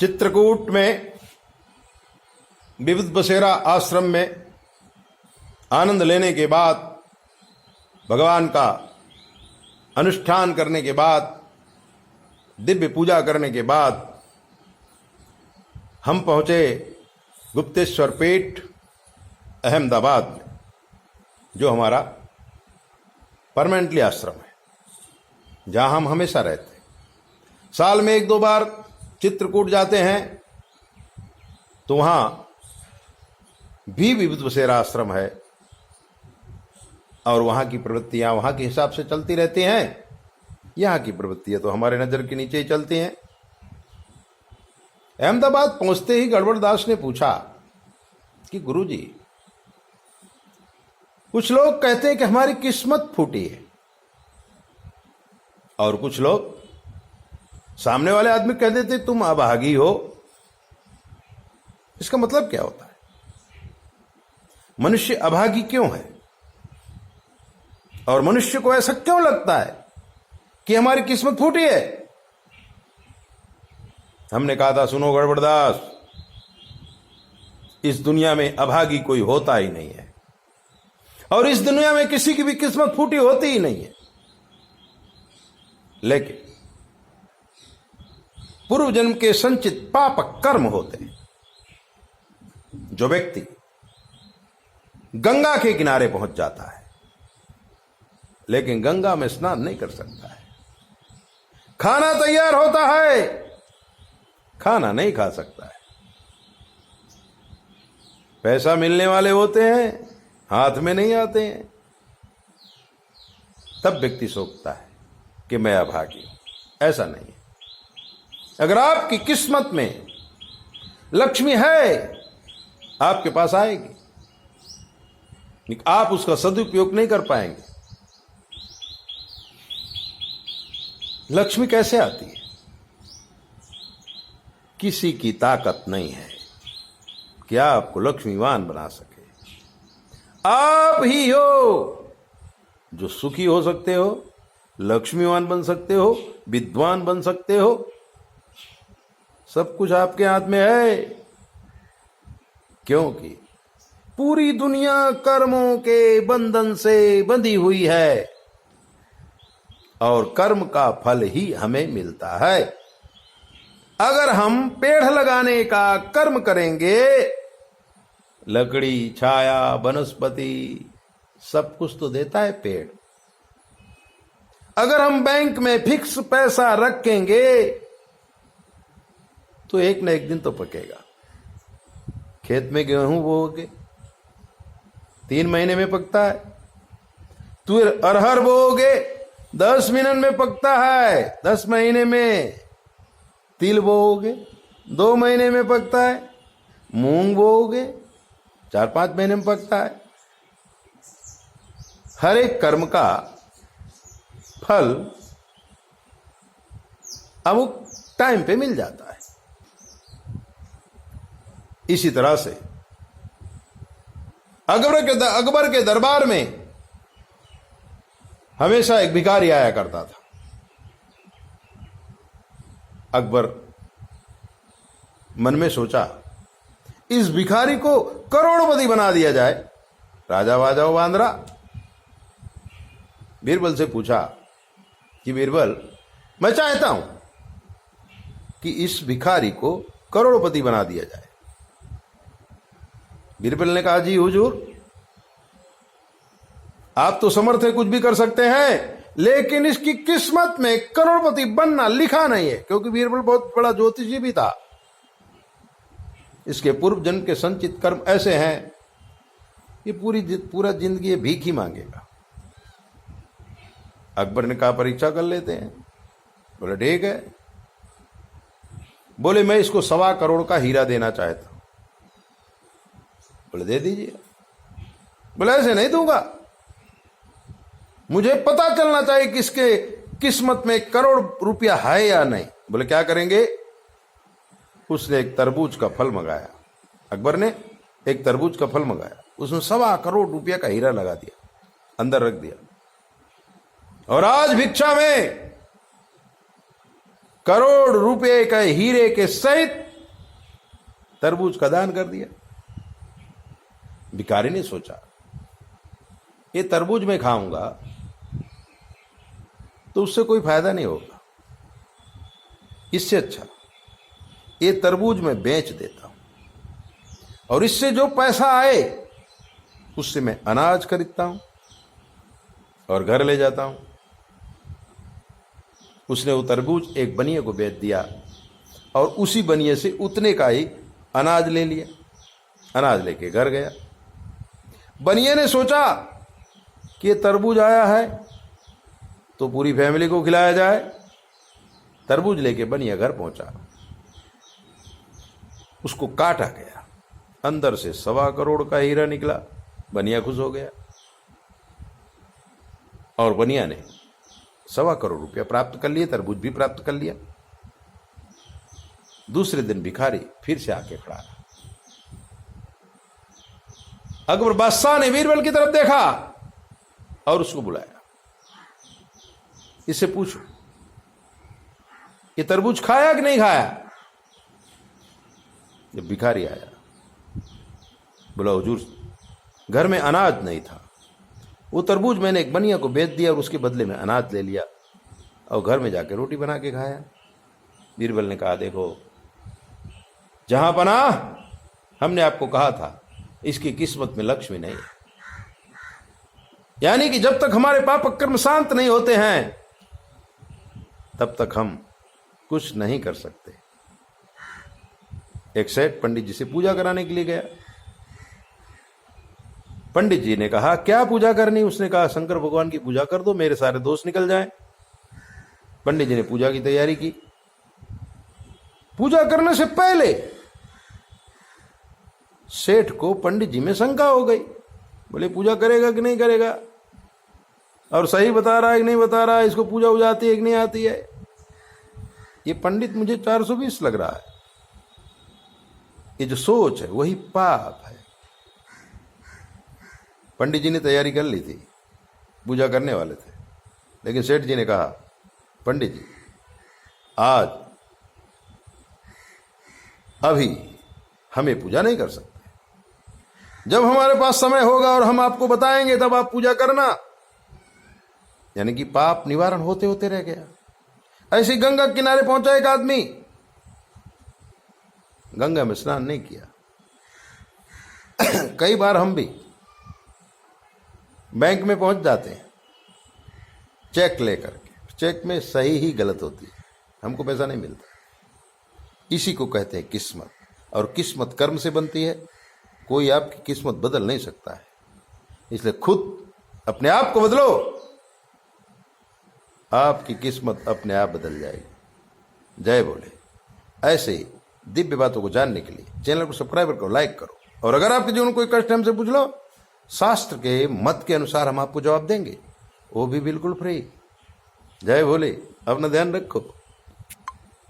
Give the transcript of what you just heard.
चित्रकूट में विविध बसेरा आश्रम में आनंद लेने के बाद, भगवान का अनुष्ठान करने के बाद, दिव्य पूजा करने के बाद हम पहुंचे गुप्तेश्वर पेठ अहमदाबाद में, जो हमारा परमानेंटली आश्रम है, जहां हम हमेशा रहते हैं। साल में 1-2 बार चित्रकूट जाते हैं, तो वहां भी विविध बसेरा आश्रम है और वहां की प्रवृत्तियां वहां के हिसाब से चलती रहती हैं। यहां की प्रवृत्तियां तो हमारे नजर के नीचे ही चलती हैं। अहमदाबाद पहुंचते ही गड़बड़दास ने पूछा कि गुरुजी, कुछ लोग कहते हैं कि हमारी किस्मत फूटी है, और कुछ लोग, सामने वाले आदमी कह देते तुम अभागी हो। इसका मतलब क्या होता है? मनुष्य अभागी क्यों है और मनुष्य को ऐसा क्यों लगता है कि हमारी किस्मत फूटी है? हमने कहा था, सुनो गड़बड़दास, इस दुनिया में अभागी कोई होता ही नहीं है, और इस दुनिया में किसी की भी किस्मत फूटी होती ही नहीं है। लेकिन पूर्व जन्म के संचित पाप कर्म होते हैं। जो व्यक्ति गंगा के किनारे पहुंच जाता है, लेकिन गंगा में स्नान नहीं कर सकता है, खाना तैयार होता है, खाना नहीं खा सकता है, पैसा मिलने वाले होते हैं, हाथ में नहीं आते हैं, तब व्यक्ति सोचता है कि मैं अभागी हूं। ऐसा नहीं है। अगर आपकी किस्मत में लक्ष्मी है, आपके पास आएगी, आप उसका सदुपयोग नहीं कर पाएंगे। लक्ष्मी कैसे आती है? किसी की ताकत नहीं है कि आपको लक्ष्मीवान बना सके। आप ही हो जो सुखी हो सकते हो, लक्ष्मीवान बन सकते हो, विद्वान बन सकते हो। सब कुछ आपके हाथ में है, क्योंकि पूरी दुनिया कर्मों के बंधन से बंधी हुई है और कर्म का फल ही हमें मिलता है। अगर हम पेड़ लगाने का कर्म करेंगे, लकड़ी, छाया, वनस्पति, सब कुछ तो देता है पेड़। अगर हम बैंक में फिक्स पैसा रखेंगे तो एक न एक दिन तो पकेगा। खेत में गेहूं बोओगे, 3 महीने में पकता है। तुर अरहर बोओगे, 10 मिनट में पकता है, 10 महीने में। तिल बोओगे, 2 महीने में पकता है। मूंग बोओगे, 4-5 महीने में पकता है। हर एक कर्म का फल अमुक टाइम पे मिल जाता है। इसी तरह से अकबर के दरबार में हमेशा एक भिखारी आया करता था। अकबर मन में सोचा, इस भिखारी को करोड़पति बना दिया जाए। राजा वाजाओ बांद्रा बीरबल से पूछा कि बीरबल, मैं चाहता हूं कि इस भिखारी को करोड़पति बना दिया जाए। बीरबल ने कहा, जी हुजूर, आप तो समर्थ है, कुछ भी कर सकते हैं, लेकिन इसकी किस्मत में करोड़पति बनना लिखा नहीं है। क्योंकि बीरबल बहुत बड़ा ज्योतिषी भी था। इसके पूर्व जन्म के संचित कर्म ऐसे हैं कि पूरा जिंदगी भीख ही मांगेगा। अकबर ने कहा, परीक्षा कर लेते हैं। बोले ठीक है। बोले, मैं इसको 1.25 करोड़ का हीरा देना चाहता हूं। बोले दे दीजिए। बोले ऐसे नहीं दूंगा, मुझे पता चलना चाहिए कि इसके किस्मत में करोड़ रुपया है या नहीं। बोले क्या करेंगे? उसने एक तरबूज का फल मंगाया। अकबर ने एक तरबूज का फल मंगाया, उसमें 1.25 करोड़ रुपया का हीरा लगा दिया, अंदर रख दिया। और आज भिक्षा में करोड़ रुपए के हीरे के सहित तरबूज का दान कर दिया। भिखारी ने सोचा ये तरबूज मैं खाऊंगा तो उससे कोई फायदा नहीं होगा, इससे अच्छा ये तरबूज मैं बेच देता हूं और इससे जो पैसा आए उससे मैं अनाज खरीदता हूं और घर ले जाता हूं। उसने वो तरबूज एक बनिए को बेच दिया और उसी बनिए से उतने का ही अनाज ले लिया। अनाज लेके घर गया। बनिए ने सोचा कि ये तरबूज आया है तो पूरी फैमिली को खिलाया जाए। तरबूज लेके बनिया घर पहुंचा, उसको काटा गया, अंदर से 1.25 करोड़ का हीरा निकला। बनिया खुश हो गया और बनिया ने 1.25 करोड़ रुपया प्राप्त कर लिए, तरबूज भी प्राप्त कर लिया। दूसरे दिन भिखारी फिर से आके खड़ा रहा। अकबर बादशाह ने बीरबल की तरफ देखा और उसको बुलाया, इससे पूछो ये तरबूज खाया कि नहीं खाया। जब भिखारी आया बोला हुजूर घर में अनाज नहीं था, वो तरबूज मैंने एक बनिया को बेच दिया और उसके बदले में अनाज ले लिया और घर में जाके रोटी बना के खाया। बीरबल ने कहा देखो जहां पनाह, हमने आपको कहा था इसकी किस्मत में लक्ष्मी नहीं है। यानी कि जब तक हमारे पाप कर्म शांत नहीं होते हैं तब तक हम कुछ नहीं कर सकते। एक सेठ पंडित जी से पूजा कराने के लिए गया। पंडित जी ने कहा क्या पूजा करनी। उसने कहा शंकर भगवान की पूजा कर दो, मेरे सारे दोष निकल जाएं। पंडित जी ने पूजा की तैयारी की। पूजा करने से पहले सेठ को पंडित जी में शंका हो गई। बोले पूजा करेगा कि नहीं करेगा, और सही बता रहा है कि नहीं बता रहा है, इसको पूजा हो जाती है कि नहीं आती है। ये पंडित मुझे 420 लग रहा है। ये जो सोच है वही पाप है। पंडित जी ने तैयारी कर ली थी, पूजा करने वाले थे, लेकिन सेठ जी ने कहा पंडित जी आज अभी हमें पूजा नहीं कर सकते, जब हमारे पास समय होगा और हम आपको बताएंगे तब आप पूजा करना। यानी कि पाप निवारण होते होते रह गया। ऐसी गंगा किनारे पहुंचा एक आदमी, गंगा में स्नान नहीं किया। कई बार हम भी बैंक में पहुंच जाते हैं चेक लेकर के, चेक में सही ही गलत होती है, हमको पैसा नहीं मिलता। इसी को कहते हैं किस्मत, और किस्मत कर्म से बनती है। कोई आपकी किस्मत बदल नहीं सकता है, इसलिए खुद अपने आप को बदलो, आपकी किस्मत अपने आप बदल जाएगी। जय बोले। ऐसे ही दिव्य बातों को जानने के लिए चैनल को सब्सक्राइब करो, लाइक करो, और अगर आपके जीवन में कोई कष्ट हमसे पूछ लो, शास्त्र के मत के अनुसार हम आपको जवाब देंगे, वो भी बिल्कुल फ्री। जय भोले। अपना ध्यान रखो।